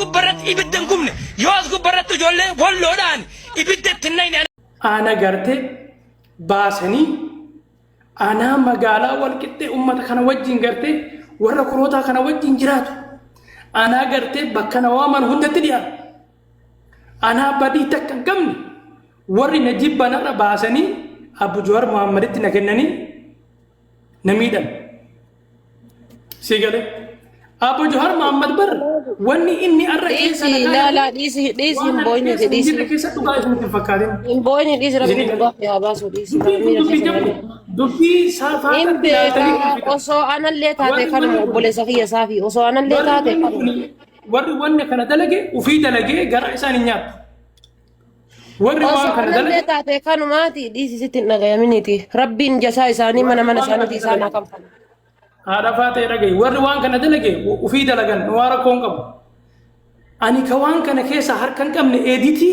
قبرت إبدن قمني يوز قبرت جولة واللودان إبدت تنين أنا قرتي باسني أنا مقالة والكتة أمة كان وجين قرتي ورا كروتا كان وجين جراتو أنا قرتي بكنا وامن هندت ديان أنا بدي تكن كمني وري نجيب بنا باسني أبو جوار محمد تنكنني نميدن سيقله أبو جوهر محمد بر واني إني أرى لا ديسي مبويني ديسي كيسة تقايس مثل فكارين مبويني ديسي ربي الله يا باسو ديسي دبي سافا إن بيتا وصو أنا اللي تاتي كان مقبولي صفية صافي وصو أنا اللي تاتي وري واني كان دلقي وفي دلقي قرأ إسان نياب وري وان كان أنا اللي تاتي كانوا ماتي ديسي ستين نغيا منيتي ربي نجسا إساني من سانتي إسانا كم فن هذا فاتي رجعي وري وان كان دلقي وفي دلقن نوارا كونكم أني كوان كان كيسا هركن كم إيديتي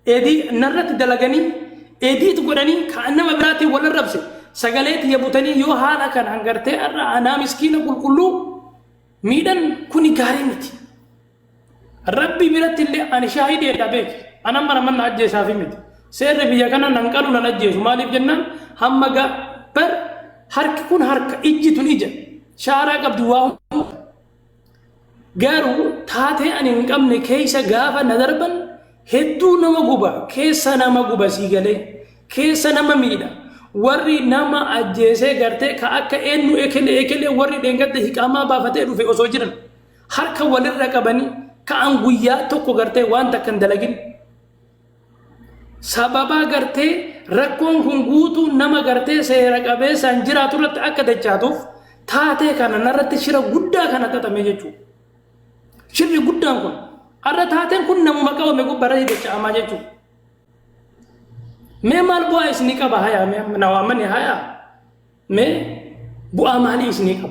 إيدي نرت دلقني إيدي تقولني كأنما براتي ولا ربسي سجلت يبوتني يو هذا كان عنقرتي أنا مسكين أقول كله ميدان كوني كاريمتي ربي برات اللي أنا شاهد يدابك أنا مرة من نجى شافي مت سير بيا كنا ننقلنا نجى مالي جنان هم جا بر هرك كون هرك إجي تنيجا شارع قبضواه قالوا تاته أنا نقام نكيسة جافا ندربن هدو نما غوبا كيسا نما غوبا سيغالي كيسا نما ميدا وري نما أجيسي غرتي كأكا إنو إكلي وري دنگت حكاما بافتي روفي أسوجرن هرك ولر رقباني كأن غويا توكو غرتي وان تكن دلگين سببا غرتي ركون كنغوتو نما غرتي سيرقبي سنجراتو رت أكا دچاتوف تاته كان نرت شرا غودا كان تتمي جچو شرا غودا كون أرى تاتين كن نمو مكاو مكو برادي دچا أما جچو مي مال بوا إسنيكا بهايا مي نوامني هايا مي بوا مالي إسنيكا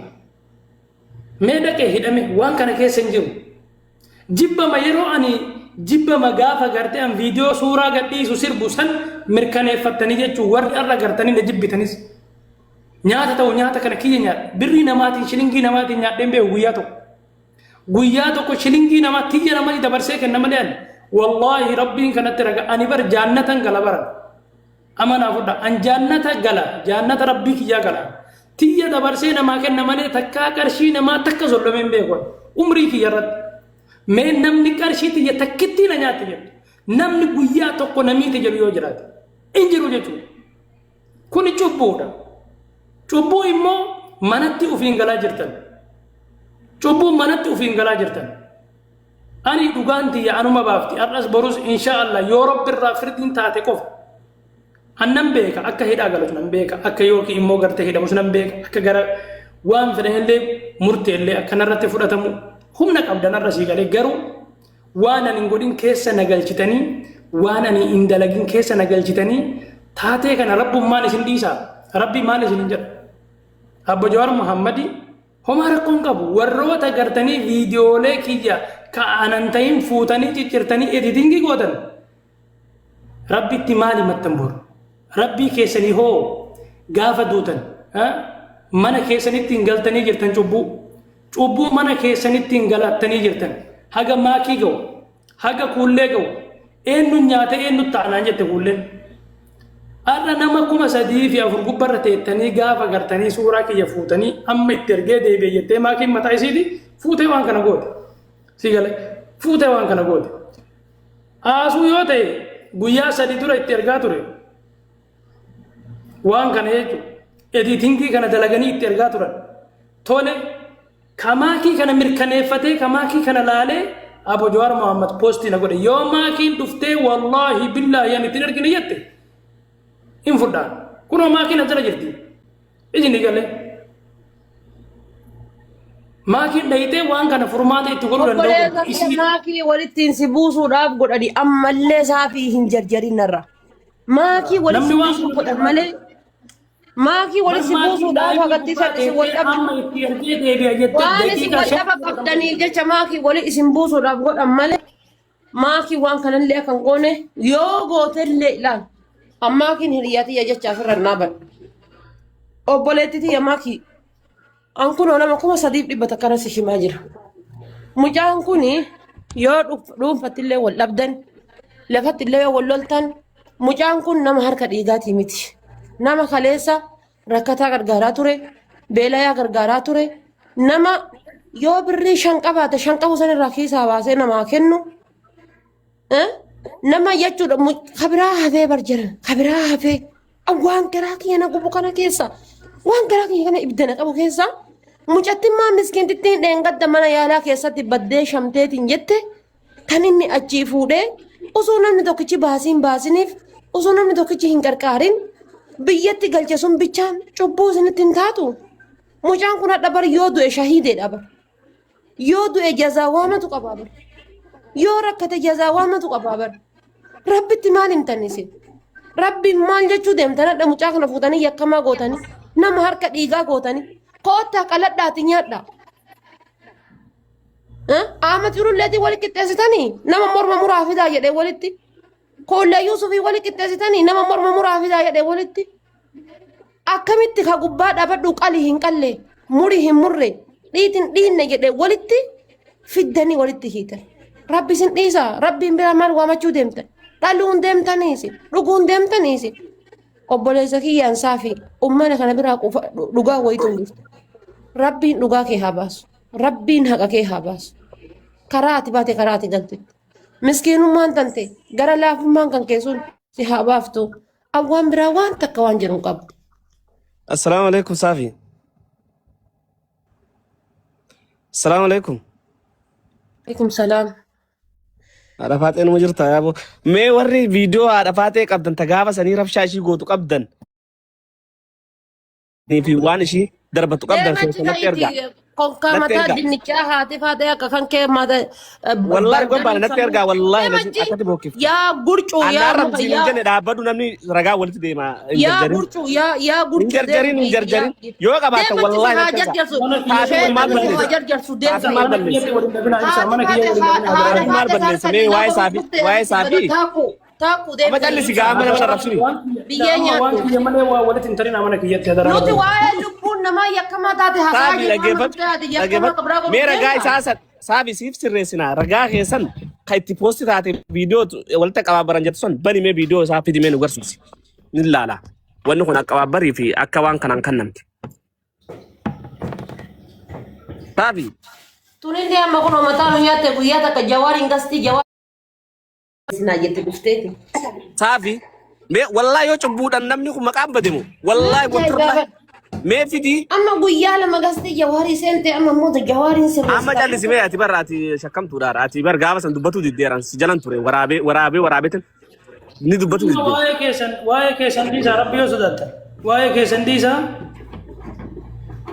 مي دكي هدامي وان كان كي سنجو جيبا ما يرو أني جيبا ما غافا غرتي أم فيديو سورا غدي سوسير بوسن مركاني فتني جچو ور أرى غرتني نجيب بتنيس نياتا تو نياتا كان كي نيات بري نماتي شلنگي نماتي نيات دمبه وياتو guyyaa tokko shilingii nama tiyya namani dabarsee kenna malee wallahi rabbiin kanatti raga ani bar jannatan gala bara amana fudha an jannata gala jannata rabbii kiyya gala tiyya dabarsee nama kenna malee takka qarshii nama takka zollomeen beeku umrii kiyya irratti mee namni qarshii tiyya takkitti na nyaatti jedhu namni guyyaa tokko namiiti jedhu yoo jiraate in jiru jechuudha kuni cubbuudha cubbuu immoo manatti ufiin galaa jirtan cubbuu manatti ufiin galaa jirtan ani dhugaanti yaanuma baafti arras borus inshallah yoo rabbirraa firdiin taate qof annan beeka akka hidhaa galatu nan beeka akka yooki immoo garte hidhamus nan beeka akka gara waan fedhanillee murteellee akka narratti fudhatamu humna qabdan arrasii galee garuu waan ani hin godhin keessa nagalchitanii waan ani hin dalagin keessa nagalchitanii taatee kana rabbummaan isin dhiisaa rabbi maal isin hin jedha abbo Jawaar Muhammadi homa rakkoon qabu warroota gartanii viidiyoolee kiyya ka'anan ta'in fuutanii ciccirtanii editingii gootan rabbitti maali mattanbor rabbii keessanii hoo gaafa duutan mana keessanitti hin galtanii jirtan cubbuu mana keessanitti hin galattanii jirtan haga maakii ga'u haga kuullee ga'u eenyu nyaata eenyu ta'anaan jette kuulleen arra nama kuma sadii fi afur gubbarra teettanii gaafa gartanii suuraa kiyya fuutanii amma itti ergee deebi'e jettee maakiin mataa isiiti fuutee waan kana goote si gale fuutee waan kana goote haasuu yoo ta'e guyyaa sadii dura itti ergaa ture waan kana jechuudha editingii kana dalaganii itti ergaa turan tole kamaakii kana mirkaneeffatee kamaakii kana laalee Abbo Jawaar Muhammad poostii na godhe yoo maakiin dhuftee wallaahi billaahi ani ittiin ergine jette in fudhaan kunoo maakiin ajala jirti ijini galee maakiin dhayitee waan kana furmaata itti godhuu danda'u maakii walittiin si buusuudhaaf godhani ammallee saafii hin jarjarinarra maakii walitti si buusuu godhan malee maakii walitti si buusuudhaaf hagatti isin wal dhabdu waan isin wal dhaba qabdanii jecha maakii walitti isin buusuudhaaf godhan malee maakii waan kanallee kan goone yoo gootellee ilaal amaakiin hiriyaatiyya jecha ofirra naaban obboleettitiyya maakii an kunoo nama kuma 300 kana si himaa jira mucaan kuni yoo dhuunfattillee wal dhabdan lafattillee yoo wal loltan mucaan kun nama harka dhiigaatii miti nama kaleessa rakkataa gargaaraa ture beelayaa gargaaraa ture nama yoo birrii 5 qabaate 5 qabu sanirraa keessaa baasee namaa kennu nama jechuudha kabiraa hafee barjara kabiraa hafee waan garaa kiyya na gubu kana keessa waan garaa kiyya kana ibidda na qabu keessa mucattiin maa miskiintittiin dheengadda mana yaalaa keessatti baddee shamteetiin jette kan inni achii fuudhee osoo namni tokkichi baasiniif osoo namni tokkichi hin qarqaarin biyyatti galche sun bichaan cubbuu isinitti hin taatu mucaan kun hadha bar yoo du'e shahiideedha bar yoo du'e jazaa waamatu qabaa bar yoo rakkate jazaa waamatu qabaa bar rabbitti maal himtanisi rabbiin maal jechuu deemtan hadha mucaa kana fuutanii yakkamaa gootanii nama harka dhiigaa gootanii koottaa qaladhaati nyaadha Ahmad Yurulleetii walitti qixxeessitanii nama morma muraa fidaa jedhee walitti Koollee Yuusufii walitti qixxeessitanii nama morma muraa fidaa jedhee walitti akkamitti ka gubbaa dhaabadhu qalii hin qalle murii hin murre dhiitin dhiinne jedhee walitti fiddanii walitti hiitan rabbi sin dhiisaa rabbiin biraa maal waamachuu deemtan dhaluun deemtaniisi dhuguun deemtaniisi obboleessa kiyyaan saafi ummana kana biraa dhugaa wayituun dhufte rabbiin dhugaa kee haa baasu rabbiin haqa kee haa baasu karaa ati baate karaa ati galte miskiinummaan tante gara laafummaan kan keessuun si haa baaftu awwaan biraa waan takka waan jedhu qabu. Assalamu alaikum Safi. Assalamu alaikum. Alaikum salam. Ada Fatih nu jirta ya bo. Me warri video ada Fatih qabdan ta gaafa sanii rabshaa ishii gootu qabdan. Ni fi waan ishii darbatu qabdan sanatti erga. Konka mata dinnichaa haati Fatih akka kan kee mata wallahi gombaan natti erga wallahi lazim akkati bookif. Yaa gurcuu yaa rabbi hin jenne dhaabbadu namni ragaa walitti deema. Yaa gurcuu yaa gurcuu. Jarjarin yoo qabaatan wallahi natti erga. Maal balleessa mee waa'ee Safi. Taku deh. Ama jalli si gaama nama rabsuni. Biyyanya. Waan kiyya malee waa walitti hin tarin amana kiyyatti hadara. Nuti waa'ee lubbuun namaa yakkamaa taate hasaa Safi dhaggeeffatu. Mee ragaa isaa Safi siif sirreessina ragaa keessan kan itti poosti taate viidiyoo walitti qabaabaran jettu sun bani mee viidiyoo isaa fidimee nu garsiisi. Ni ilaala. Wanni kun akka qabaabarii fi akka waan kanaan kannamte. Safi. Tunin dia amma kun mataa nu nyaate guyyaa takka jawaariin gasti jawaar. Sina jette dhufteeti. Safi. Me wallahi yoo cubbuudhaan namni kun maqaan bademu. Wallahi gotorra. Me fidi. Amma guyyaa lama gasti jawaarii seente amma mooto jawaariin sirreessa. Amma jalli simee ati barra ati shakkamtuudhaan ati bar gaafa san dubbatu diddeeran si jalan ture waraabeetin ni dubbatu diddee. Waa'ee keessan dhiisaa rabbi yoo sodaata. Waa'ee keessan dhiisaa.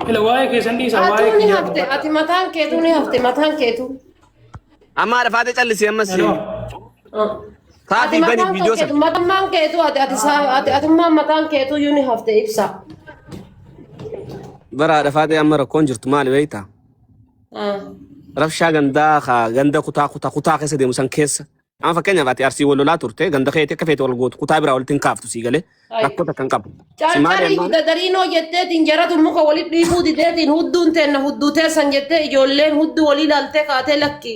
Ila waa'ee keessan dhiisaa waa'ee keessan. Ati ni hafte ati mataan keetu ni hafte mataan keetu. Amma dhafaatee callisee ammas. Safi bani video san. Mataan keetu ati mataan keetu yuni hafte ibsa. Bara dhafaatee amma rakkoon jirtu maali beektaa? Rabshaa ganda kutaa keessa deemu san keessa. Amma fakkeenyaaf ati arsii wal lolaa turte ganda keetii akka feete wal gootu kutaa biraa walitti hin kaaftu sii galee rakkoo takka hin qabu. Caalcaalii dadariinoo jetteetiin jaratu muka walitti dhiibuu dideetiin hudduun teenna hudduu teessan jettee ijoolleen hudduu walii ilaaltee kaatee lakki.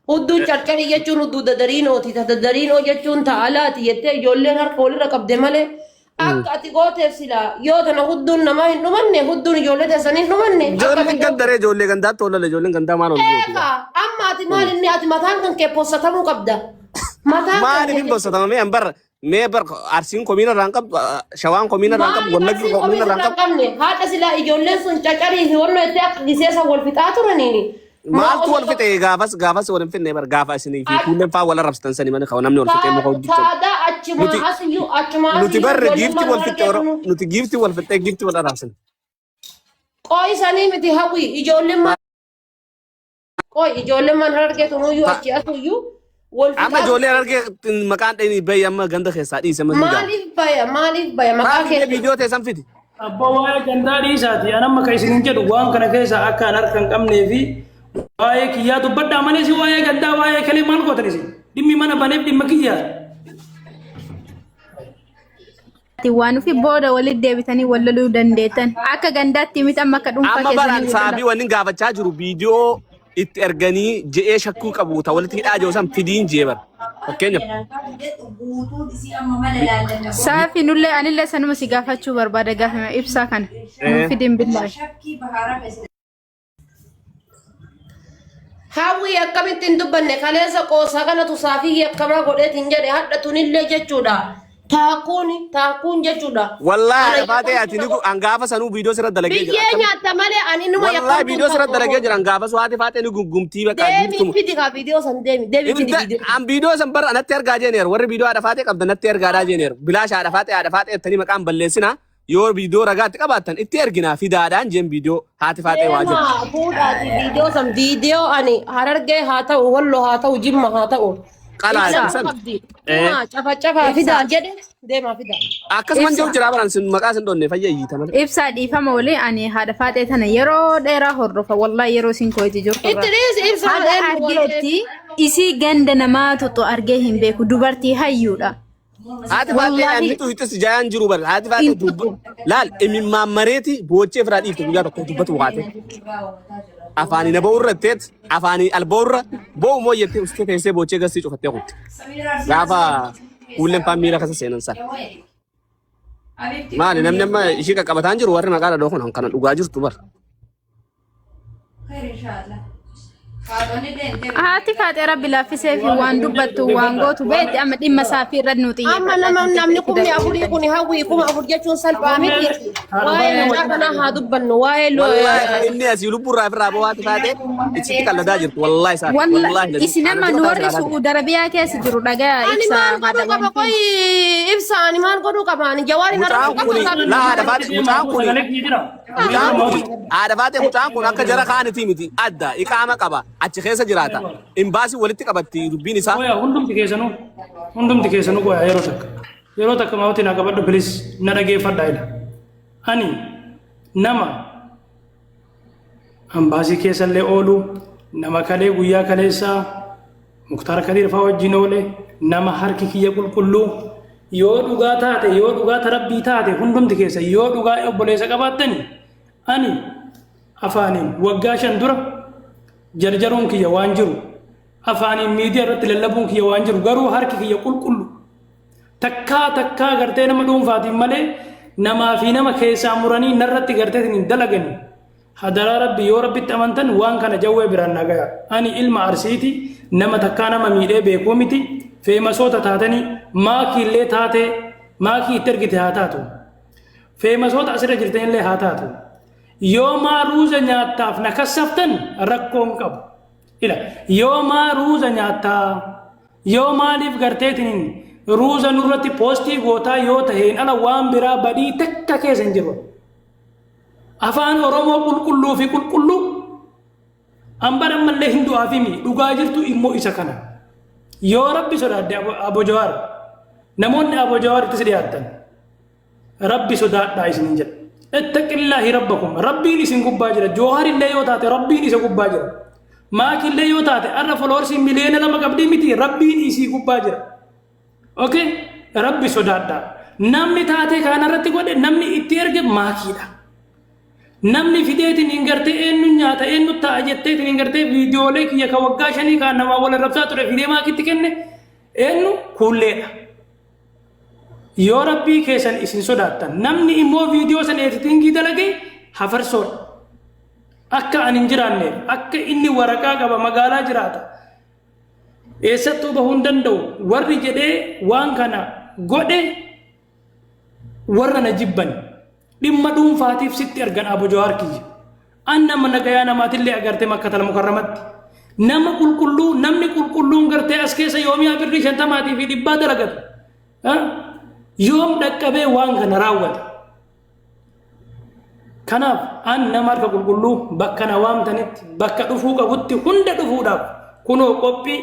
Hudduu carcarii jechuun hudduu dadariinooti. Dadariinoo jechuun taa'alaati jettee ijoolleen harka walirra qabde malee akka ati gooteef silaa yoo tana hudduun namaa hin dhumanne hudduun ijoollee teessanii hin dhumanne. Ijoolleen gandaree ijoollee gandaatti oolale ijoolleen gandaa maal oolale. Amma ati maal inni ati mataan kan kee possatamuu qabda. Maaliif hin possatama mee bar arsiin komiina irraan qabdu shawaan komiina irraan qabdu wallaggi komiina irraan qabdu. Haadha silaa ijoolleen sun carcarii fi wannoo itti akka giseessa wal fixaa turaniini. Maaltu wal fixe gaafas wal finne bar gaafa isinii fi kunneen faa wal arrabsitan sanii mana kaw namni wal fixe muka hojjetan. Faadaa achumaa asiyyuu nuti barre giifti wal fixe nuti giifti wal fixe giifti wal arrabsan. Qooyi sanii miti hawwi ijoolleen man harargeetu nuyyuu achi asuyyuu. Amma ijoollee harargee maqaan dhayni bayi amma ganda keessaa dhiise maaliif baya maqaa keessa viidiyoo teessan fidi. Abbaa waa'ee gandaa dhiisaati anamma kan isin jedhu waan kana keessa akka an harka hin qabnee fi waa'ee kiyyaa dubbadhaa malee si waa'ee gandaa waa'ee kalee maal gootan isin dhimmi mana baneef dhimma kiyyaa. Waan fi booda walitti deebitanii wal loluu dandeettan akka gandaatti miti amma akka dhuunfaa keessanii. Amma baraan Saafi wanni gaafachaa jiru viidiyoo erganii je'ee shakkuu qabu ta walitti hidhaa jiru san fidiin jeebar fakkeenyaaf Saafi nullee anillee sanuma si gaafachuu barbaada gaafama ibsaa kana. Fidin billahi. Hawwi akkamittiin dubbanne kaleessa qoosaa kanatu saafii akkamaa godheetiin jedhe hadha tunillee jechuudha. Taakuun jechuudha. Wallahi afaatee ati niku angaafa sanuu viidiyoo sirra dalagee jira. Biyyee nyaata malee ani numa yakka. Wallahi viidiyoo sirra dalagee jira angaafa soo ati faatee niku gumtii bakka jirtu. Deemi fidi ka viidiyoo san deemi fidi viidiyoo. An viidiyoo san bara natti ergaa jeeneer warri viidiyoo haadha faatee qabda natti ergaadhaa jeeneer bilaasha haadha faatee ettanii maqaan balleessina yoo viidiyoo ragaatti qabaattan itti erginaa fidaadhaan jeen viidiyoo haati faatee waa jiru. Fuudhaati viidiyoo san viidiyoo ani Harargee haa ta'u Walloo haa ta'u Jimma haa ta'u. Qalaa san. Cafa fidaa jedhe deemaa fidaa. Akkasumas jiru jira baran sin maqaa sin doonne fayyayi tamal. Ibsaa dhiifama wali ani haadha faatee tana yeroo dheeraa hordofa wallahi yeroo sin kooti jiru. Itti dhiis ibsaa haadha argeetti isii ganda namaa tuttu argee hin beeku dubartii hayyuudha. Haati faatee annitu hitis jayaan jiru bar haati faatee dubbu laal imimmaan mareeti boochee firaa dhiiftu guyyaa tokko dubbatu waate. Afaanii na ba'urra teet afaanii alboorra bo'u moo yettee uste teessee boochee gasii cufattee kutti. Gaafa kuulleen paammiira kasa seenan san. Maali namni amma ishii qaqqabataan jiru warri maqaa dhadhoo kun kana dhugaa jirtu bar. Haati faatee rabbi laaffisee fi waan dubbattu waan gootu beetti amma dhimma saafii irra nuti. Amma namni kumni afurii kun hawwii kuma afur jechuun salphaa miti. Waa'ee lolaa kanaa haa dubbannu waa'ee lolaa. Inni asii lubburraa ofirraa bawaati faatee itti qalladaa jirtu wallahi isaa. Wallahi isin amma nu warri Su'uudi Arabiyaa keessa jiru dhagaa ibsaa haadha qaba qoyi ibsaa ani maal godhuu qaba ani jawaari haadha faatee mucaan kun akka jara kaanitii miti adda iqaama qaba. Achi keessa jiraata. Imbaasii walitti qabatti dubbiin isaa. Hundumti keessanuu goya yeroo takka maawwatii na qabadhu bilis na dhageeffadhaa ila. Ani nama ambaasii keessallee oolu nama kalee guyyaa kaleessaa Muktaar Kadiir fa'aa wajjin oole nama harki kiyya qulqulluu yoo dhugaa taate rabbii taate hundumti keessa yoo dhugaa obboleessa qabaattani ani afaaniin waggaa 5 dura jarjaruun kiyya waan jiru afaaniin miidiyaa irratti lallabuun kiyya waan jiru garuu harki kiyya qulqullu takkaa gartee nama dhuunfaatiin malee namaa fi nama keessaa muranii narratti garteetiin dalagani hadaraa rabbi yoo rabbitti amantan waan kana jawwee biraan nagaya ani ilma arsiiti nama takkaa nama miidhee beekuu miti feemasoota taatanii maakiillee taate maakii itti ergite haa taatu feemasoota asirra jirtanillee haa taatu. Yoo maa ruuza nyaattaaf na kassaftan rakkoon qabu. Yoo maa ruuza nyaattaa yoo maaliif garteetiin ruuza nurratti poostii gootaa yoo taheen ala waan biraa badii takka keessa hin jiru. Afaan Oromoo qulqulluu fi qulqulluu hambara mallee hin du'aafimi dhugaa jirtu immoo isa kana. Yoo rabbi sodaadde Abo Jawaar namoonni Abo Jawaaritti si dhiyaattan rabbi sodaadhaa isin jedha. اتق الله ربكم ربي نسين قبا جرا جوهر الله يوتاتي ربي نسين قبا جرا ماك الله يوتاتي أنا فلورس مليون لما قبدي متي ربي نسين قبا جرا اوكي ربي سودادا نمني تاتي كان رتي قد نمني اتيرج ماكي دا نمني فيديو نينغرتي انو نياتا انو تاجتي نينغرتي فيديو لك يا كوغاشني كان ما ولا ربسات فيديو ماكي تكنه انو كوليدا Yoo rabbii keessan isin sodaattan namni immoo viidiyoo san editingii dalagee hafarsoon akka ani hin jiraanne akka inni waraqaa qaba magaalaa jiraata eessattuu bahuu hin danda'u warri jedhee waan kana godhe warra na jibban dhimma dhuunfaatiif sitti argan Abo Jawaar kiyya an nama nagayaa namaatillee agartee Makkatal Mukarramatti nama qulqulluu namni qulqulluun gartee as keessa yoomiyaa birrii 50 fi 100 dalagatu yoom dhaqqabee waan kana raawwata kanaaf an nama harka qulqulluu bakka na waamtanitti bakka dhufuu qabutti hunda dhufuudhaaf kunoo qophii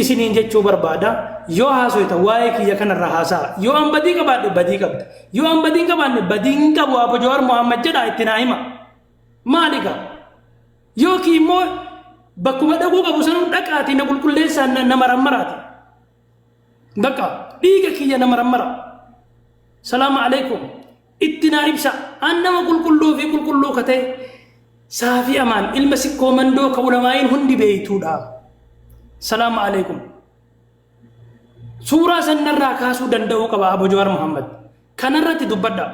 isiniin jechuu barbaada yoo haasoyta waa'ee kiyya kanarra haasaa yoo an badii qabaadhe badii qabda yoo an badii qabaanne badiin qabu Abo Jawaar Muhammad jedhaa itti naa hima maaliqa yookiin immoo bakkuma dhaquu qabu sanuu dhaqaatii na qulqulleessaan nama rammaraati bakka dhiiga kiyya nama rammara salaamu alaikum ittina ibsa an nama qulqulluu fi qulqulluu kate سافي أمان المسك كوماندو كولماين هندي بيتودا السلام عليكم سورة سنرا كاسو دندو كبا أبو جوار محمد كنرة دبدا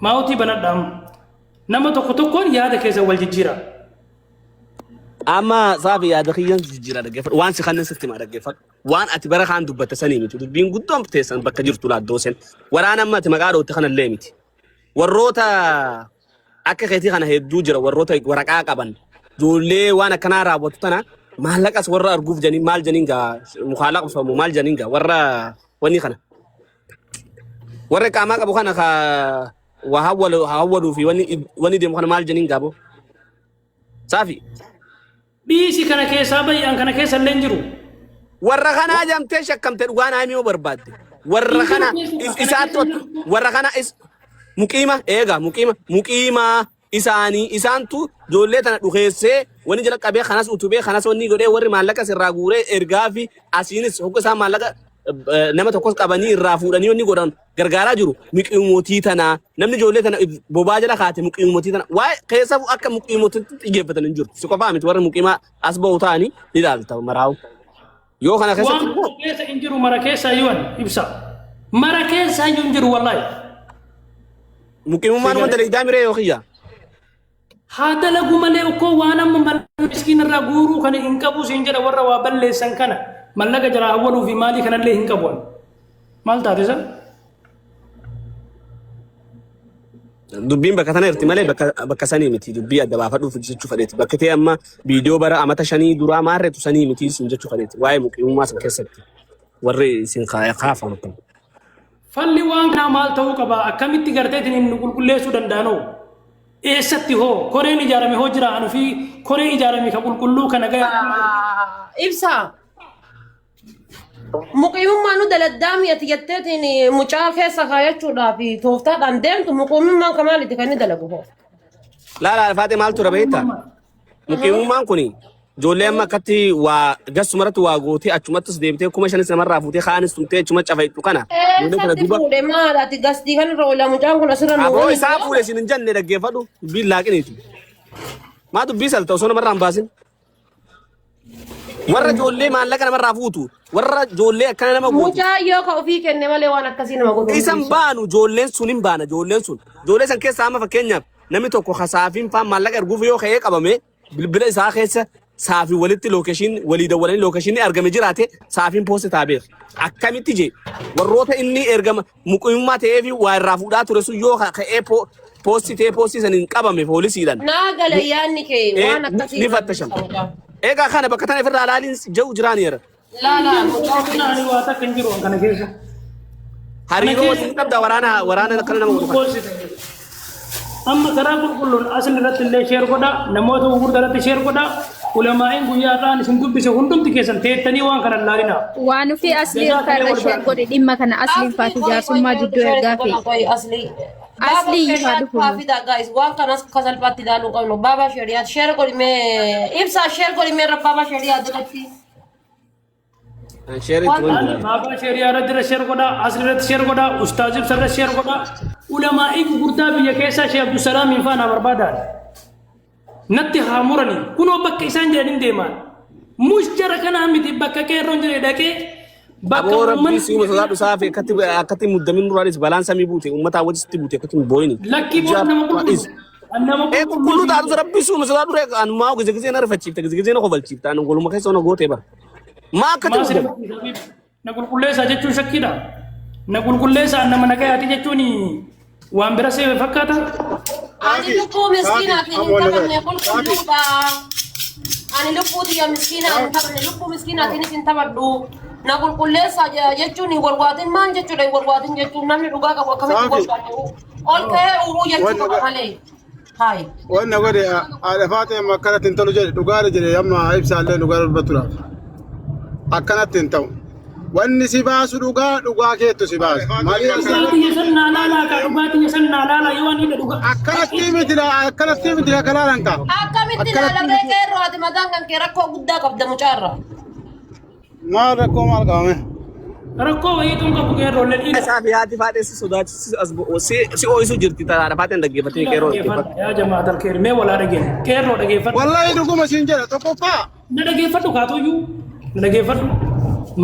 ماوتي بندام نما تكون يا ذا كيس والجيرة أما صافي يا دخيان جيرة دقيفة وان سخنن ستما دقيفة وان أتبرا خان دبته سني متو بين قدام تيسن بكجير طلع دوسن ورانا ما تمقارو تخن الليمتي وروتا أكا خيتي خان هيدو جرا وروتا ورقا قبن جولي وانا كنا رابطتنا مالك أس ورا أرجوف جنين مال جنينجا مخالق فمو مال جنينجا ورا وني خنا ورا كامك أبو خنا خا وهاولوا في وني دي مخنا مال جنينجا أبو صافي بيسي كنا كيسا بي أن كنا كيسا لنجرو ورا خنا جام تشك كم تروان أمي وبرباد ورا خنا إساتو ورا خنا إس مقيمة إيجا مقيمة إسانتو جولتنا دخيسة وني جلك أبي خلاص أتوبي خلاص وني قدي وري مالك سرعورة إرجافي أسينس هو كسام مالك نما تقص كابني الرافوراني وني قدان غرغارا جرو مقيموتي تنا نمني جولتنا بوباجلا خاتم مقيموتي تنا واي كيسا أك مقيموتي تيجي بتن نجور سكوفا متوري مقيمة أسبوع تاني لذا تاو مراو يو خنا كيسا إنجرو مراكيسا يوان إبسا مراكيسا ينجرو والله مقيمو ما نقول تلي داميري يوخيا هذا لغو مالي وكو وانا مسكين الرغورو كان انكبو سنجر ورا وابل سنكنا ملغا جرا اولو في مالي كان اللي انكبون مال تاريسا دبين بكتنا ارتمالي بكساني متي دبي ادبا فدو في تشوف فديت بكتي اما فيديو برا امتا شني درا مارتو سني متي سنجو فديت واي مقيم ما سكسبتي وري سين خايف ممكن فاللي وان كان مال تو كبا كميتي غرتي نقول كل سودان دانو إيستي هو كورين إجارة هو جرا أنا في كورين إجارة كقول كله كنا جاي إبسا مقيم ما نو دلدام يتيتتني مشاكل سخايا شودا في توفتا عندهم مقيم ما كمال تكني دلقوه لا فاتي مال تربيتا مقيم ما كوني جولي ما كتي وجس مرت واجوتي أشمت صديمتي كم عشان سمر رافوتي خانس تنتي أشمت شفايتو كنا ساتفودي ما لا تقصدي كان رولا مجان كنا سرنا أبوي سافولي سنجن ندقي فدو بيل لكنيتو ما تو بيسال توصلنا مرة باسين ورا جولي ما لك أنا مرة فوتو ورا جولي كان أنا ما مجا يوكا وفيك إنما لي وانا كسينا ما قلت إسم بانو جولين سونين بانا جولين سون جولين سن كيس سامة فكينيا نمي توكو خسافين فام ما لك أرجو فيو خيك أبامي بلا إسحاق خيسة سافي ولدت لوكاشين وليد ولين لوكاشين أرجم جراته سافين بوست تابير أكمل تيجي والروته إني أرجم مقيمات تيفي والرافودات رسول يوها كأبو بوستي سنين كابامي بوليسي لان ناقل يعني كي وانا كسينا نفتشم إيه خانة بكتاني فرد على لين جو جرانير لا أنا واتا كنجرو أنا كيسا هريرو تبدأ ورانا كلنا موضوع أما كرا كلون أصل رت اللي شير كودا نموت وقول درت شير كودا علماء غياران سندوب بس هندوم تكيسن تاني وان كرا لارينا وانو في أصلي كرا شير كودا ديما كان أصلي فاتو جاسم ما جدو يرغافي أصلي يفادو كافي دا guys وان كان كسل باتي دالو كانوا بابا شريعة شير كوري مي إبسا شير كوري مي بابا شريعة دلتي بابا شريعة رد شير كودا أصل رد شير كودا أستاذ سر شير كودا علماء غوردا بيا كيسا شيخ عبد السلام ينفعنا بربادان نتي هامورني كونو بك إنسان جادين ديمان مشتركنا ميتي بك كيرون جري دكي أبو ربي سيما سلام سافي كتي مدمن راليس بالان سامي بوتي أمتا وجه ستي كتي بويني لكي بوت نما إيه كله دارو ربي سيما سلام رك أنا ما أقول جزء أنا رفعت شيفت جزء أنا قبل شيفت أنا أقول ما كيس أنا قوتي بر ما كتي نقول كل شيء جتون شكيدا نقول كل شيء أنا من نكاي أتي جتوني وأم براسي فكاتا أنا لقو مسكينة في نتابع نقول كلوبا أنا لقو دي مسكينة نتابع لقو مسكينة في نتابع دو نقول كل شيء جتوني ورقاتين ما جتوني ورقاتين جتون نمني رقاك وكمل ورقاتين أول كه ورو جتون عليه هاي وانا قولي على فاتي ما كانت انتلو جري رقار جري يما عيب سالي رقار البطرة أكنت انتو واني سباس رقا كيتو سباس أكلت يسنا لا كعبات يسنا لا يواني لدوغا أكلت تيمتي لا كلالنكا أكمل لا ركير رواتي مدان كان كيركو قدا قبدا مجارة ما ركو مالكامي Rakkoo wayiituun qabu qeerroo ledhiidha. Saafi haati faatee si sodaachisi si ooyisuu jirti ta'a faateen dhaggeeffatee qeerroo dhaggeeffatu. Yaa jamaa dalkeeri mee walaa dhageenya qeerroo dhaggeeffadhu. Wallahi dhuguma siin jedha tokkoffaa. Na dhaggeeffadhu kaatuyyuu na dhaggeeffadhu.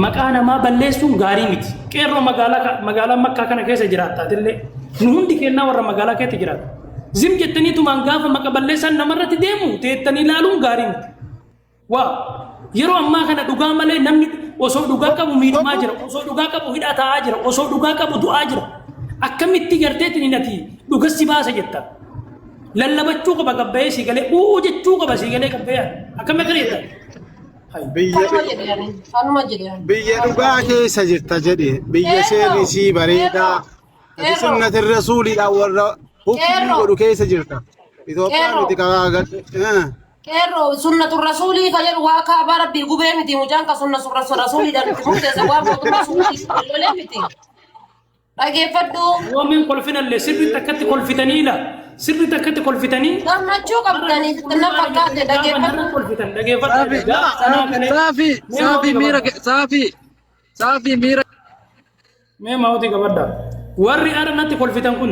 Maqaa namaa balleessuun gaarii miti. Qeerroo magaalaa makkaa kana keessa jiraattaatillee nu hundi kennaa warra magaalaa keessa jiraatu. Zim jettaniitumaan gaafa maqa balleessan namarratti deemu teettanii ilaaluun gaarii miti. Waa yeroo ammaa kana dhugaa malee namni osoo dhugaa qabu miidhamaa jira, osoo dhugaa qabu hidhaa taa'aa jira, osoo dhugaa qabu du'aa jira. Akkamitti garteetiin ati dhugaa si baasa jetta. Lallabachuu qaba gabbayee si galee uu jechuu qaba si galee gabbayee akkam akka jetta. Biyya dhugaa keessa jirta jedhe biyya seerri sii bareedaa sunnati rasuulidha warra hukkii godhu keessa jirta. Itoophiyaan miti kagaa Kero sunnatu rasuli kajar wa ka bara bil gube miti mujan ka sunnatu rasuli dan mute sa wa motu rasuli lole miti lagi faddu ومن كل فينا اللي سرت تكت كل فتني لا سرت تكت كل فتني dan macu ka berani tenang pakat de lagi faddu كل فتن لقي فتن صافي ميرا ما ما هودي كبدا وري أنا نتي كل فتن كن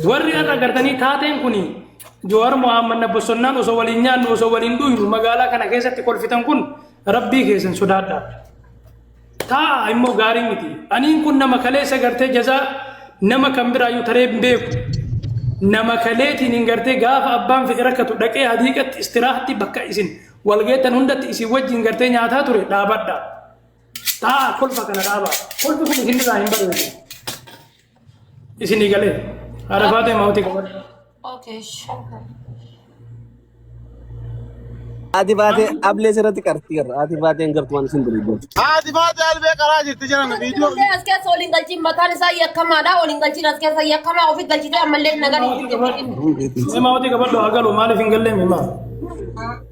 وري أنا قردني كاتين كوني جوار محمد نبي سنان وسوالينيان وسواليندو مقالا كنا كيسة كل فتن كن ربي كيسن سدادا تا إمو غاري متي أنين كن نما كله سكرته جزا نما كمبرا يثرب بيك نما كله تين غرته غاف أبان فكرة كتو دكة هديك استراحتي بكا إسين والجيت نهندت إسي وجه غرته نياتا توري دابدا تا كل فكنا دابا كل فكنا هند راهم برو إسي نيجالي عرفاتي ماوتي كبر okay Haati faatee ablee sirratti qartii garra. Haati faatee gartuu waan isin duriidu. Haati faatee albee karaa jirti jiran viidiyoo. as keessa waliin galchiin mataan isaa yakkamaadha waliin galchiin as keessa yakkamaa ofii galchitee ammallee naganii ما هودي كبر لو أقلو مالي فينجلي مما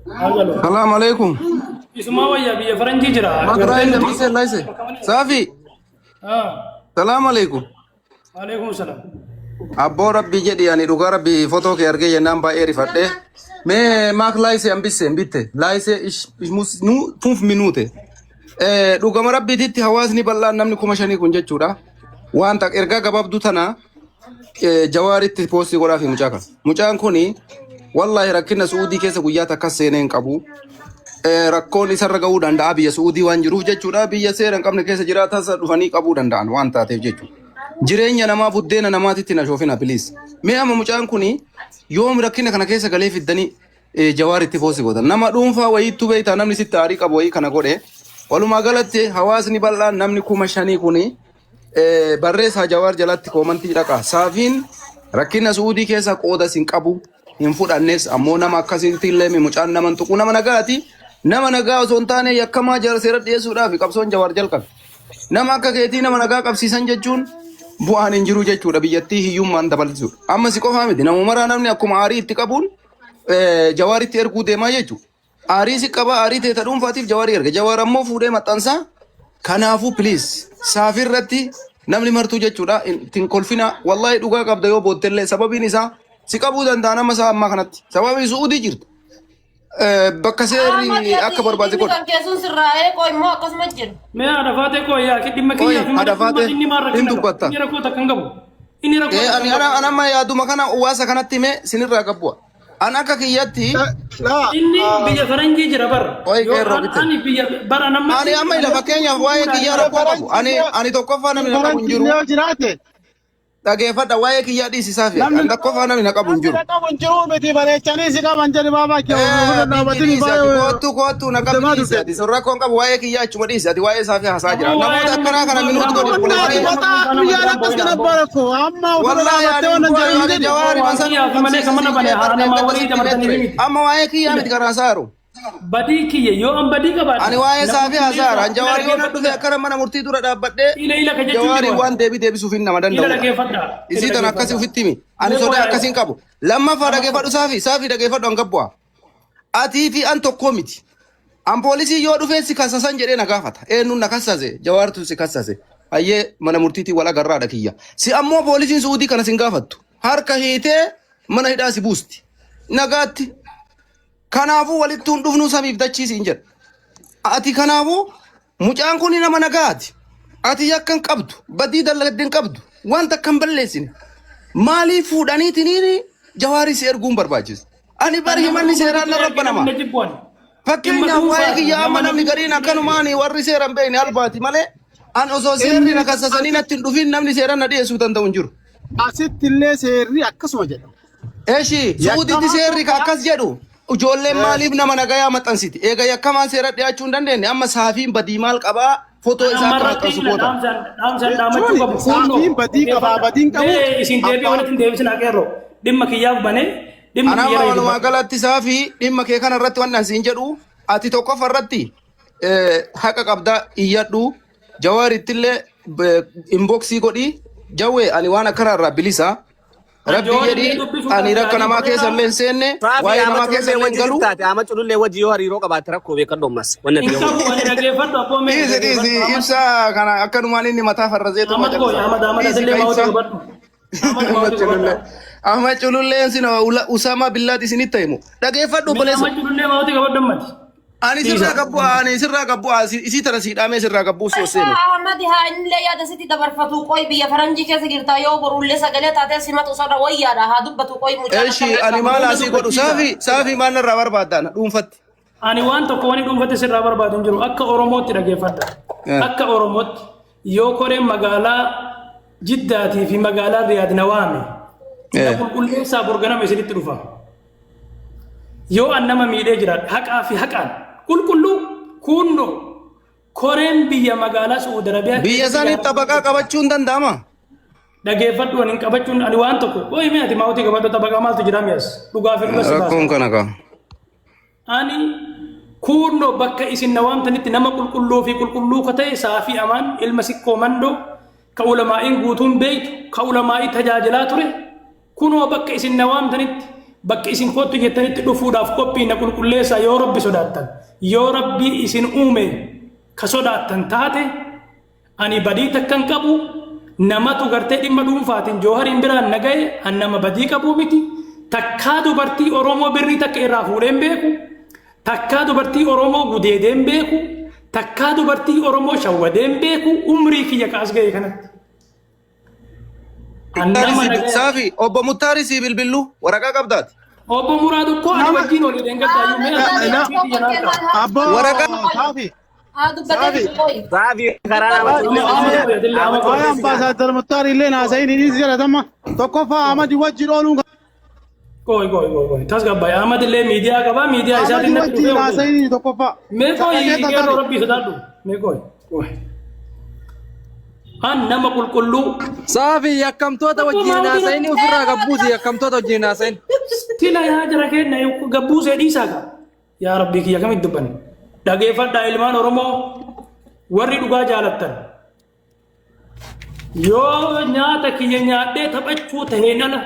أقلو السلام عليكم اسمه ويا بيا فرنجي جرا مقرأين لبيسة لايسة صافي السلام عليكم عليكم السلام أبو ربي جدي يعني رجع ربي فوتو كيرجع ينام بأيري فده ما ماك لايسة أمبيسة أمبيته لايسة إيش مش نو 5 minute رجع ربي تيجي هوازني بالله نمني كمشاني كونجة چورا وان تك إرجع كباب دوتنا جواري تبوسي قرا في مجاكا كوني والله ركنا سعودي كيسا قياتا كسينين كابو rakkoon isarra ga'uu danda'a biyya Suudii waan jiruuf jechuudha biyya seera hin qabne keessa jiraatan isa dhufanii qabuu danda'an waan taateef jechuudha. Jireenya namaa buddeena namaatitti na shoofina biliis. Mee amma mucaan kuni yoom rakkina kana keessa galee fiddanii jawaaritti foosi gootan. Nama dhuunfaa wayiitu beektaa namni sitti aarii qabu wayii kana godhe. Walumaa galatti hawaasni bal'aan namni 5,000 kuni barreessaa jawaar jalatti koomantii dhaqa. Saafiin rakkina Suudii keessa qooda sin qabu hin fudhannes ammoo nama akkasitti illee mucaan nama tuqu nama nagaati. Nama nagaa osoo hin taane yakkamaa jara seera dhiyeessuudhaaf qabsoon jawaar jalqabe. Nama akka keetii nama nagaa qabsiisan jechuun bu'aan hin jiru jechuudha biyyattii hiyyummaan dabalsuudha. Amma si qofaa miti namuma maraa namni akkuma aarii itti qabuun jawaaritti erguu deemaa jechuudha. Aarii si qaba aarii ta'e dhuunfaatiif jawaarii erga. Jawaar ammoo fuudhee maxxansaa kanaafuu piliis saafirratti namni martuu jechuudha. Ittiin kolfina wallahi dhugaa qabda yoo boottellee sababiin isaa si qabuu danda'a nama isaa ammaa kanatti sababii Suudii jirtu. Bakka seerri akka barbaade godha. Keessuun sirraa'ee koo immoo akkasuma jiru. Mee adafaatee koo yaa dhimma kiyyaa inni dubbatta. Inni rakkoo takka hin qabu. Inni rakkoo Ana amma yaaduma kana uwwaasa kanatti mee sinirraa qabbu'a. An akka kiyyatti inni biyya faranjii jira bara. Ani biyya bara nama. Ani amma ila fakkeenyaaf waa'ee kiyyaa rakkoo qabu. Ani tokkoffaa namni na qabu hin jiru. Dhageeffadha waa'ee kiyyaa dhiisisaa fi an tokkoffaa namni na qabu hin jiru. Kootu na qabu dhiisi ati sun rakkoon qabu waa'ee kiyyaa achuma dhiisi ati waa'ee isaa fi haasaa jira. Namoota akkanaa kana minuuti godhi amma waa'ee kiyyaa miti kana haasaa jiru. Badii kiyya yoo an badii qabaadhe. Ani waa'ee isaa fi haasaa jira. Jawaarii yoo dhufe akkana mana murtii dura dhaabbadhee jawaarii waan deebisuuf hin nama danda'u. Isii tan akkasii ufitti himi. Ani sodaa akkasiin qabu. Lammaffaa dhageeffadhu saafii dhageeffadhu an gabbu'a. Atii fi an tokkoo miti. An poolisii yoo dhufee si kassasan jedhee na gaafata. Eenyuun na kassase jawaartu si kassase. Hayyee mana murtiitii wal agarraadha kiyya. Si ammoo poolisiin Suudii kana sin gaafattu. Harka hiitee mana hidhaa si buusti. Nagaatti. Kanaafuu walittuun dhufnuu samiif dachiisi hin jedhu. Ati kanaafuu mucaan kun nama nagaati. ati yakkan qabdu badii dalagdeen qabdu wanta kan balleessine maalii fuudhaniitiniini Jawaaris erguun barbaachisa. Ani bari himanni seeraan narra nama. Fakkeenyaaf waa'ee kiyyaa amma namni gariin akkanumaan warri seeran beekne albaati malee an osoo seerri na kassasanii natti hin dhufin namni seeran na dhiyeessuu danda'u hin jiru. Asitti illee seerri akkasuma jedha. Eeshi Suuditti seerri akkas jedhu ijoolleen maaliif nama nagayaa maxxansiti eega yakkamaan seera dhiyaachuu hin dandeenye amma saafiin badii maal qabaa footoo isaa akka maxxansu goota. Saafiin badii qabaa badiin qabu. Isin deebii walitti hin deebisin akeerroo dhimma kiyyaaf banee. Ana walumaa galatti saafii dhimma kee kana irratti waan asiin jedhu ati tokkoffaa irratti haqa qabdaa iyyadhu Jawaaritti illee inboxii godhi jawwee ani waan akkana irraa bilisa rabbi jedhi ani rakka namaa keessa illee hin seenne waa'ee namaa keessa illee hin galu. Ama culullee wajji yoo hariiroo qabaate rakkoo beekadhu ammas. Ibsa kana akkanumaan inni mataa farrazeetu Ahmad Cululleen sino Usama Billaati isinitti himu. Dhageeffadhu boleessa. Ahmad Culullee maawwati gabaddamati. Ani sirraa qabbu isii tana siidhamee sirraa qabbu sooseen. Ahmad haa inni yaada sitti dabarfatu qoy biyya faranjii keessa jirta yoo borullee sagalee taatee simatu sada wayyaadha haa dubbatu qoy mucaa. Eeshi ani maal asii godhu saafii maal irraa barbaadaan dhuunfatti. Ani waan tokko wani dhuunfatti sirraa barbaadu hin jiru akka Oromootti dhageeffadha. Akka Oromootti yoo koreen magaalaa Jiddaatii fi magaalaa Riyaad na waame. Qulqulleessaa borganama isinitti dhufa. Yoo an nama miidhee jiraadha haqaa fi haqaan qulqulluu kunno koreen biyya magaalaa Saudi Arabiyaa biyya isaanii xabaqaa qabachuun hin danda'ama. Dhageeffadhu ani qabachuun ani waan tokko qoy mee ati maawutii qabadhu xabaqaa maaltu jira mi'as dhugaa fi dhugaa rakkoon kana qaba. Ani kunno bakka isin na waamtanitti nama qulqulluu fi qulqulluu ka ta'e saafii amaan ilma sikkoo mandoo ka ulamaa'iin guutuun beektu ka ulamaa'ii tajaajilaa ture kunoo bakka isin na waamtanitti bakka isin kottu jettanitti dhufuudhaaf qophii na qulqulleessaa yoo rabbi sodaattan yoo rabbii isin uume ka sodaattan taate ani badii takkan qabu namatu gartee dhimma dhuunfaatiin joohariin biraan nagaye an nama badii qabu miti takkaa dubartii Oromoo birrii takka irraa fuudheen beeku takkaa dubartii Oromoo gudeedeen beeku takkaa dubartii Oromoo shawwadeen beeku umrii kiyya kaas ga'e kanatti. Safi obbo Muttaari si bilbillu waraqaa qabdaati. Obbo Muraadu ko ani wajjin oli dengadaayu mee waraqaa Saafi. Safi karaa Waa'ee ambaasaadar Muttaari illee naasa'in inni jedhatama tokkoffaa Ahmadi wajjin ooluun. Koi tasgabbaay Ahmad illee miidiyaa qabaa miidiyaa isaatiin natti dhufee naasa'in tokkoffaa. mee koi yeroo rabbii sodaadhu mee koi an nama qulqulluu Saafi yakkamtoota wajjin naasa'in ofirraa gabbuuti yakkamtoota wajjin naasa'in. Tila yaa jara kenna gabbuusee dhiisaa ka yaa rabbii kiyya kamitti dubbanne dhageeffadhaa ilmaan Oromoo warri dhugaa jaalattan yoo nyaata kiyya nyaadhee taphachuu taheen ala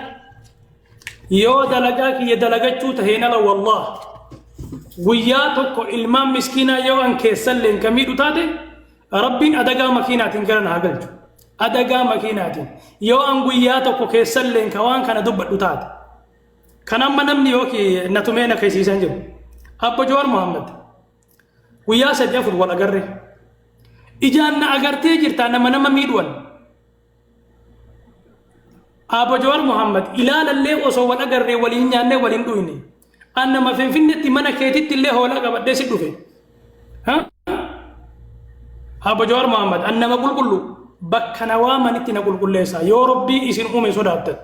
yoo dalagaa kiyya dalagachuu taheen ala wallah guyyaa tokko ilmaan miskiinaa yoo an keessallee hin kamiidhu taate Rabbiin adagaa makiinaatiin gara na galchu adagaa makiinaatiin yoo an guyyaa tokko keessallee ka waan kana dubbadhu taate kan amma namni yookiin natumee na keessiisan jiru Abbo Jawaar Muhammad guyyaa 3-4 wal agarre ijaan na agartee jirta nama miidhuwan Abbo Jawaar Muhammad ilaalallee osoo wal agarree waliin nyaannee waliin dhuyne an nama Finfinneetti mana keetitti illee hoolaa qabadhee si dhufe Abbo Jawaar Muhammad an nama qulqullu bakka na waamanitti na qulqulleessa yoo rabbii isin uume sodaattan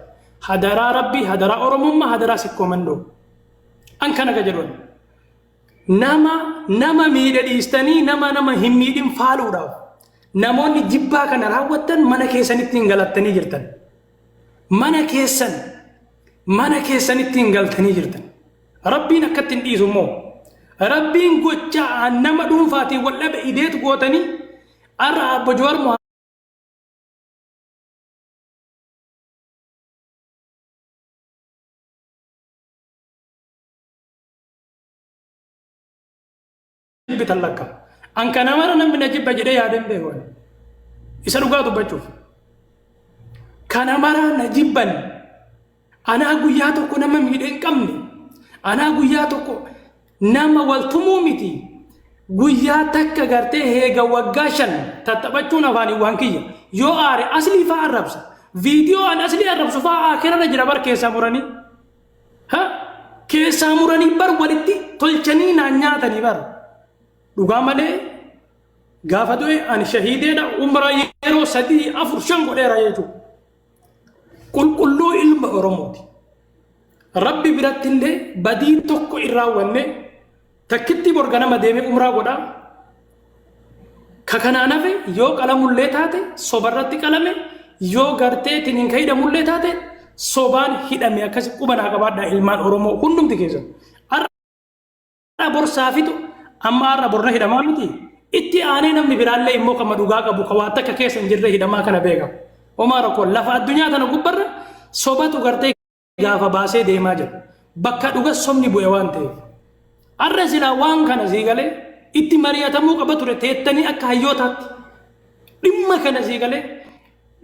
hadaraa rabbii hadaraa Oromummaa hadaraa sikkoo mandoo an kana ga jedhuun nama miidha dhiistanii nama hin miidhin faaluudhaaf namoonni jibbaa kana raawwattan mana keessanitti hin galattanii jirtan mana keessanitti hin galtanii jirtan rabbiin akkatti hin dhiisu immoo rabbiin gocha nama dhuunfaatiin wal dhabe ideetu gootanii arra Abbo Jawaar Muhammad bitallaka an kana mara namni najibba jedhee yaadeen beekoon isa dhugaa dubbachuuf kana mara najibban anaa guyyaa tokko nama miidhee hin qabne anaa guyyaa tokko nama waltumuu miti guyyaa takka gartee heega waggaa 5 tattabachuun afaanii waan kiyya yoo aare aslii faa arrabsa viidiyoo an aslii arrabsu faa akirana jira bar keessaa muranii ha keessaa muranii bar walitti tolchanii naan nyaatanii bar dhugaa malee gaafa du'e ani shahiideedha umra yeroo 3 4 5 godheera jechuudha qulqulluu ilma oromooti rabbi biratti illee badii tokko irraa wanne takkitti borganama deeme umraa godha kakanaanafe yoo qalamullee taate sobarratti qalame yoo gartee tiniin ka hidhamullee taate sobaan hidhame akkasi qubanaa qabaadhaa ilmaan oromoo hundumti keessa arra borsaafitu amma arra borna hidhamaa miti itti aanee namni biraallee immoo kama dhugaa qabu ka waan takka keessa hin jirre hidhamaa kana beeka homaa rakkoo lafa addunyaa tana gubbarra sobatu gartee gaafa baasee deemaa jira bakka dhuga somni bu'e waan ta'eef arra silaa waan kana siigalee itti mari'atamuu qaba ture teettanii akka hayyootaatti dhimma kana siigalee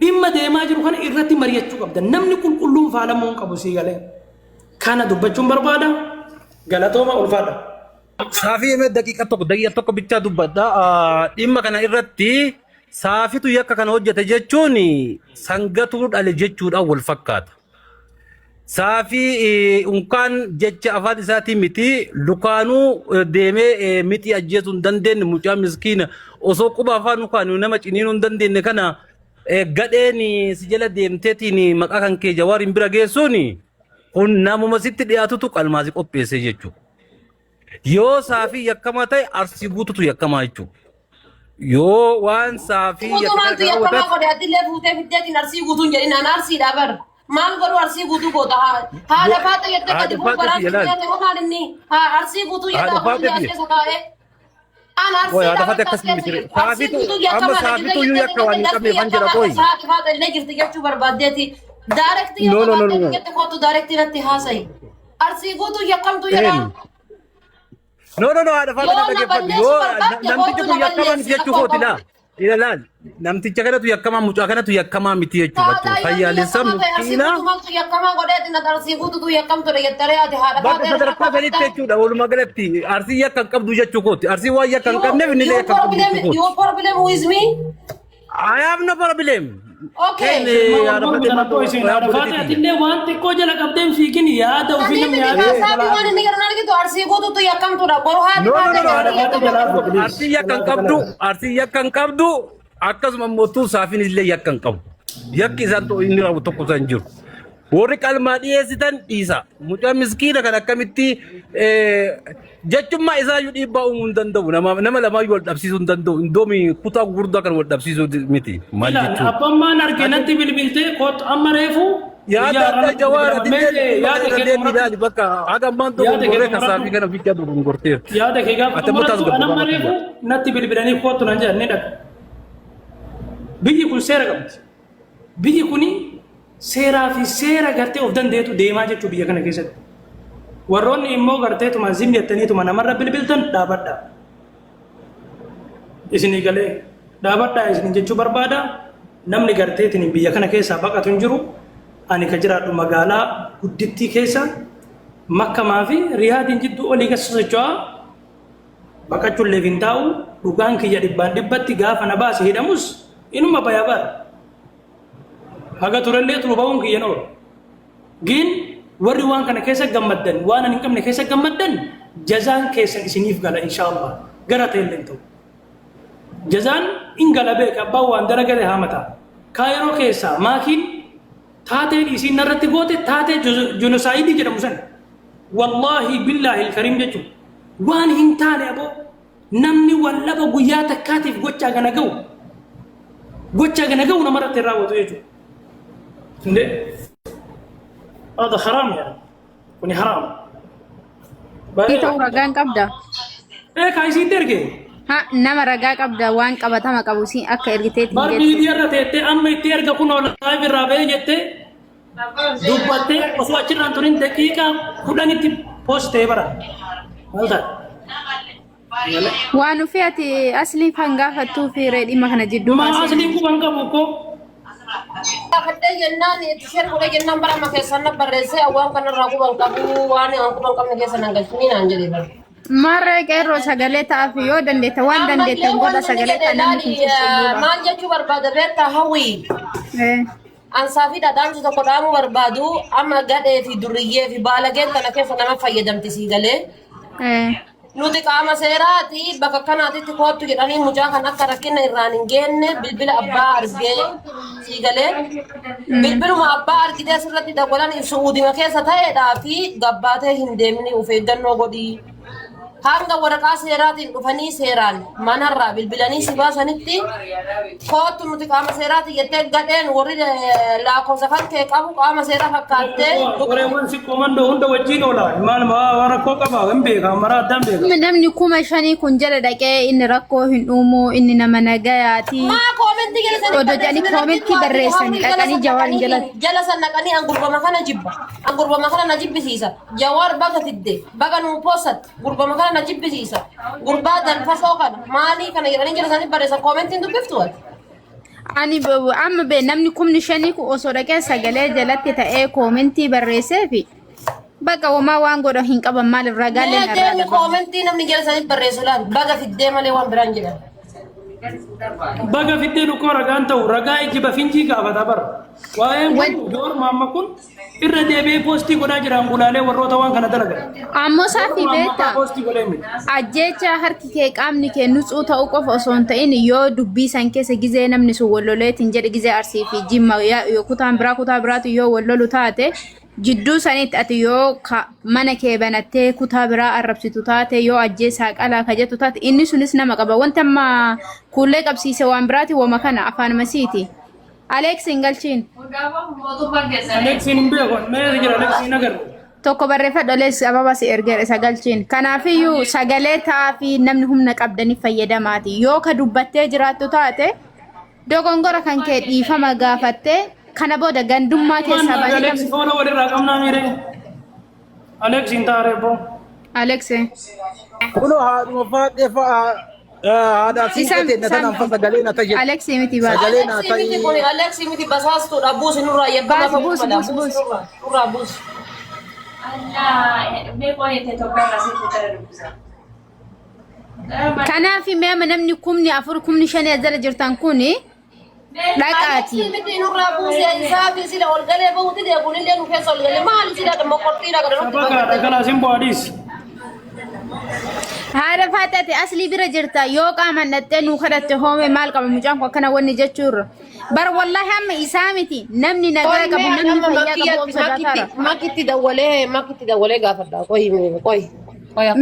dhimma deemaa jiru kana irratti mari'achuu qabda namni qulqulluun faalamuu qabu siigalee kana dubbachuun barbaada galatooma ulfaadha. Saafii mee daqiiqa tokko bichaa dubbadha dhimma kana irratti saafitu yakka kana hojjete jechuun sangatuu dhale jechuudhaan wal fakkaata. Saafii unkaan jecha afaan isaatii miti lukaanuu deemee miti ajjeesuu hin dandeenye mucaa miskiina osoo quba afaan ukaanuu nama ciniinuu hin dandeenye kana gadheen si jala deemteetiin maqaa kan kee Jawaariin bira geessuun kun namuma sitti dhiyaatutu qalmaasi qopheesse jechuudha. Yoo saafii yakkamaa ta'e arsii guututu yakkamaa jechuudha. Yoo waan saafii yakkamaa godhe adillee fuutee fiddeetiin arsii guutuun jedhin arsiidhaa bara. Maal godhu arsii guutuu goota haadha faata jettee gadi buufaraa fiddeete homaan inni arsii guutuu jedhaa hundi as keessa kaa'ee. An arsii guutuu yakka waan hin qabne kan jira qoyi. Haadha faata illee jirti jechuu barbaaddeeti. Daarektii yoo qabaatee jette kootu daarektii natti haasa'i. Arsii guutuu yakkamtu jedhaa. No, ada fata na dhaggeeffatu yoo namtichi kun yakkamaa miti jechuu kooti laa ilaalaal namticha kanatu yakkamaa mucaa kanatu yakkamaa miti jechuudha fayyaalessa mutiina bakka sadarkaa gaditti jechuudha walumaa galatti arsii yakkan qabdu jechuu kooti arsii waan yakkan qabneef inni yakkan qabdu jechuu kooti. I have no problem. Okay. Atille waan xiqqoo jala qabdeen fiikin yaada ofii namni yaada. Arsii yakkan qabdu akkasuma mootuu saafin illee yakkan qabu. Yakki isaan inni rabu tokko san jiru. Warri qalmaa dhiyeessitan dhiisa. Mucaa miskiina kan akkamitti jechummaa isaa yoo dhiibbaa uumuu hin danda'u nama lamaa yoo wal dhabsiisuu hin danda'u indoomi kutaa gurguddaa kan wal dhabsiisuu miti maal jechuudha. Abbaan maan argee natti bilbiltee kootu amma reefu. Yaada adda jawaara dillee yaada kee midhaani bakka haga ammaan tokko goree kasaafii kana bichaa dogongorteerti. Yaada kee gaafa amma reefu natti bilbilanii kootu nan jedhan ni dhaqa. Biyyi kun seera qabdi. Biyyi kuni seeraa fi seera gartee of dandeetu deemaa jechuu biyya kana keessatti. Warroonni immoo garteetuma zimmettaniituma namarra bilbiltan dhaabadha. Isinii galee dhaabadha isin jechuu barbaada. Namni garteetiin biyya kana keessaa baqatu hin jiru. Ani ka jiraadhu magaalaa guddittii keessa Makkamaa fi Riyaadiin jidduu olii keessa socho'aa baqachuun leefin taa'u dhugaan kiyya dhibbatti gaafa na baase hidhamus inuma bayaa bara. Haga turellee turuba'uun kiyya noora. Gin warri waan kana keessa gammaddan waan ani hin qabne keessa gammaddan jazaan keessan isiniif gala inshaallah gara ta'ellee ta'u. Jazaan in gala beeka abbaan waan daragale haamata. Kaayiroo keessaa maakiin taatee isiin narratti goote taatee jenosaayidii jedhamu san. Wallaahi billaahi ilkariim jechuun waan hin taane aboo namni wallaba guyyaa takkaatiif gochaa gana ga'u namarratti hin raawwatu jechuudha. هذا حرام يعني وني حرام Kita uragaan qabda. Kaayisiin erge. Nama ragaa qabda waan qabatama qabu siin akka ergiteetti. Barbii biyarra teettee amma itti erga kun oolaa birraa ba'ee jettee dubbattee osoo achirraan turin daqiiqaa 10tti poostee bara. Maal ta'a? Waan ufee ati asliif hangaafattuu fi reedhima kana jidduu baasee. Asliin kuban qabu ko. Fadhee jennaan tisheen godhee jennaan bara amma keessan barreessee waan kanarraa kuban qabu waan kuban qabne keessan hangalchuu naan jedhee bara. Marre qeerroo sagalee taa'aaf yoo dandeetta waan dandeettan godha sagalee kanamni maal jechuu barbaada beektaa hawwii ansaafi dhadhaamsi tokko dhaamu barbaadu amma gadhee fi duriyyee fi baalageen kana keessa nama fayyadamti sii galee nuti qaama seeraati bakka kanaatitti koottu jedhanii mucaa kan akka rakkina irraan hin geenne bilbila abbaa argee sii galee bilbiluma abbaa argitee asirratti dabalan suudima keessa ta'eedhaa fi gabbaatee hin deemne of eeggannoo godhii hanga waraqaa seeraatiin dhufanii seeraan manarraa bilbilanii si baasanitti kootu nuti qaama seeraati jettee gadheen warri lakkoofsa kan kee qabu qaama seeraa fakkaattee Koreewwan si komando hunda wajjin oola maal maa rakkoo qaba hin beeka mara addaan beeka. namni kuma shanii kun jala dhaqee inni rakkoo hin dhuumu inni nama nagayaati. maa koomentii geessanii Odo jedhanii koomentii barreessanii dhaqanii Jawaar jalatti. jala san dhaqanii angurbama kana jibba angurbama kana na jibbisiisa Jawaar baga fidde baga nuu poosat gurbama kana na jibbisiisa gurbaa danfasoo kana maalii kana jedhanii jala sanii barreessan koomentiin dubbiftu ati. Ani amma be namni kumni shanii kun osoo dhaqee sagalee jalatti ta'ee koomentii barreessee fi bakka homaa waan godhan hin qaban maal irraa gaaleen irraa Deemi koomentii namni jala sanii barreessu laal baga fiddee malee waan biraan jedhan. Baga fiddee dhukkoo ragaan ta'u ragaa ijjiba finjii gaafata bara. Waa'een kun joor maamma kun irra deebi'ee poostii godhaa jira angulaalee warroota waan kana dalagan. ammoo saafii beektaa Poostii godhee miti. ajjecha harki kee qaamni kee nutsuu ta'uu qofa osoo hin ta'in yoo dubbii san keessa gizee namni sun walloleetiin jedhe gizee arsii fi jimma kutaan kutaa biraatu yoo wallolu taate jidduu sanitti ati yoo mana kee banattee kutaa biraa arrabsitu taate yoo ajjeesaa qalaa kajettu taate inni sunis nama qaba wanta amma kuullee qabsiise waan biraati wama kana afaan masiiti. Alex Ingalchin. Alex hin beeku mee jira Alex hin agarre. Tokko barreeffadhu Alex ababa si ergeera sagalchiin. Kanaafiyyuu sagalee ta'aa fi namni humna qabdanii fayyadamaati. Yoo ka dubbattee jiraattu taate dogongora kan kee dhiifama gaafattee kana booda gandummaa keessaa baay'ee Alex foona walirraa qabnaa miire. Alex hin taaree boo. Alex. Kuno haadhuma faadhee fa'a haadhaa fi qotee na tanaan fa sagalee na taje. Alex miti baay'ee. Sagalee na Alex miti kuni Alex miti basaastuudha buusi nurraa yebbama Baas, buusi, buusi, buusi. nurraa buusi. Kanaaf meema namni kumni afur kumni shanii jala jirtan kuni dhaqaati. Miti nurraa buusi isaa fi sila ol galee bahuuti deebiin illee nu keessa ol galee maali sila dhimma qorxiidha gara nutti Bagaadha kanaa sin boodis. Haadha faataati aslii bira jirta yoo qaaman dhattee nuu kadhatte hoome maal qaba mucaan kun akkana wanni jechuurra. Bar wallahi amma isaa miti namni nagaa qabu namni fayyaa qabu sodaataara. Makitti dawalee gaafadha qoy.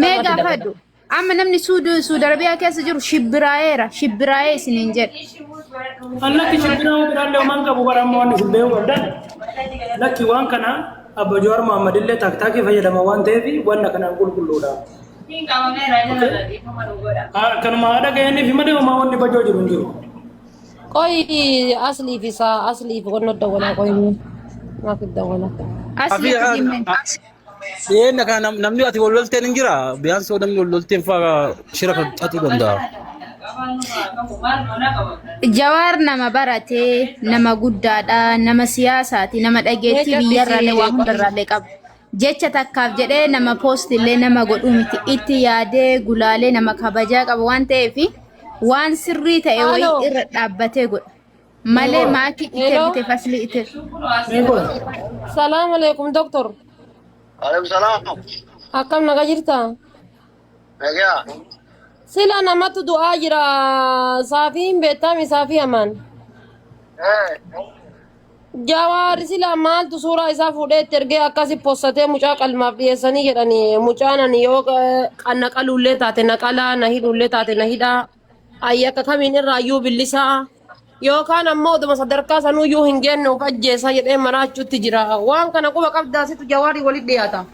Mee gaafadhu amma namni Suudarabiyaa keessa jiru shibbiraayee isiniin jedhe. Allatti shibbiraan biraallee waan qabu barammoo waan isin beeku qabdan. Lakki waan kana Abba Jawaar Mohammad illee taaktaakii fayyadama waan ta'eef wanna kanaan qulqulluudha. Kanuma haadha ga'anii fi malee homaa wanni bajoo jiru hin jiru. Qoy asliif wanno dawalaa qoy makitti dawalaa. Asli dhimmen. Yeenna kana namni ati wal lolteen hin jira. Biyyaansi namni wal lolteen fa'aa shira kan xaxuu danda'a. Jawaar nama baratee nama guddaadha nama siyaasaati nama dhageettii biyyarraallee waa hundarraallee qabu. Jecha takkaaf jedhee nama poostillee nama godhuu miti itti yaadee gulaalee nama kabajaa qabu waan ta'eef waan sirrii ta'e wayii irra dhaabbatee godha. Malee maakii itti bite faslii itti. Salaam alaikum doktor. Alaikum salam. Akkam nagaa jirta? Nagaa. Sila namatu du'aa jira saafiin beektaami saafii amaan. Jawaar sila maaltu suuraa isaa fuudhee itti ergee akkasi possatee mucaa qalmaaf dhiyeessanii jedhanii mucaan ani yoo qanna qalullee taate na qalaa na hidhullee taate na hidhaa ayyi akka kamiin irraayyuu billisaa yookaan ammoo oduma sadarkaa sanuuyyuu hin geenne uf ajjeessa jedhee maraachuutti jira waan kana quba qabdaasitu jawaarii walitti dhiyaata.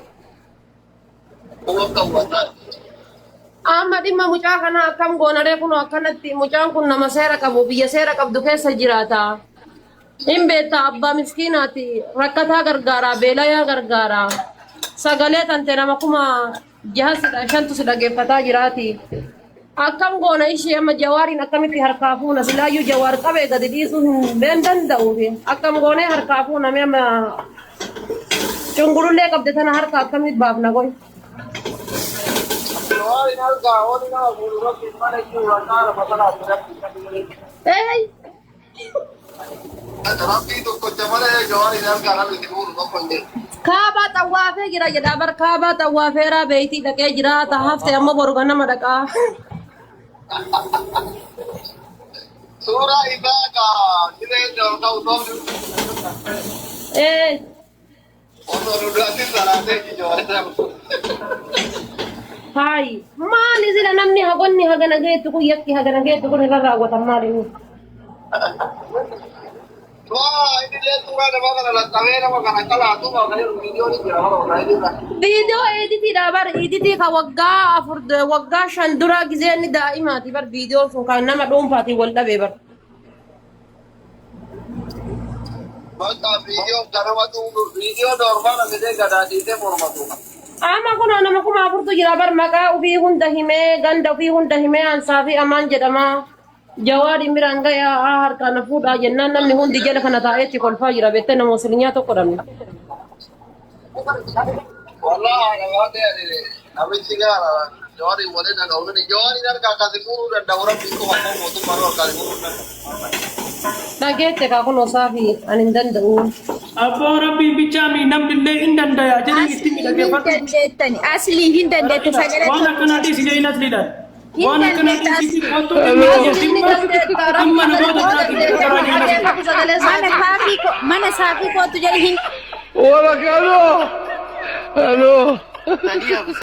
Amma dhimma mucaa kana akkam goonaree kunoo akkanatti mucaan kun nama seera qabu biyya seera qabdu keessa jiraata. Hin beektaa abbaa miskiinaati rakkataa gargaaraa beelayaa gargaaraa sagalee tante nama kuma shantu si dhageeffataa jiraati. Akkam goona ishee amma jawaariin akkamitti harkaa fuuna silaayyuu jawaar qabee gadi dhiisuu hin danda'uufi akkam goonee harkaa fuuna mee amma cungurullee qabde tana harka akkamitti baafna goy. جواري نلقى ولنا أقول ربي ما نجي ولا مثلا Hey, ربي كنت ماله جواري نلقى نلقى تقول ربي kaaba xawaafee jira jedha bar kaaba xawaafeera beeyti dhaqee jira ta hafte amma boru ganama dhaqaa. سورة إباقة كده جواري وطول Eh, ونرد سلامة جواري hai maali sila namni hagonni hagana geetu kun yakki hagana geetu kun irra raawwatan maali inni. ini dia tuh ada mana lah kamera mana kalah tuh mau kayak video ini kira orang ini lah Video editii dha bar editii ka waggaa afur waggaa shan dura gizee inni daa'imaati bar video sun kan nama dhuunfaati wal dhabee bar. maka video karena tuh video normal aja gak ada di format tuh Amma kun nama kuma afurtu jira bar maqaa ufii hunda himee ganda ufii hunda himee ansaa fi amaan jedhama. Jawaadhi miraan gaya harkaan fuudhaa jennaan namni hundi jala kana taa'eetti kolfaa jira beektee nama musliimaa tokko dhabne. والله انا ما ادري ابي سيجار جواري ولنا نقول جواري نرجع كاسبور الدوره بيكو ما موضوع مره كاسبور Dhageette kaa kun osaa fi ani hin danda'u. Abboo rabbiin bichaami namnillee hin danda'a jedhanii itti midhageeffatu. Dandeettani aslii hin dandeette sagalee Waan akkanaatii si jee nas lidhan. Waan akkanaatii si kottu amma namoota mana saafii kootu jedhe hin Hola, Carlos. Hello.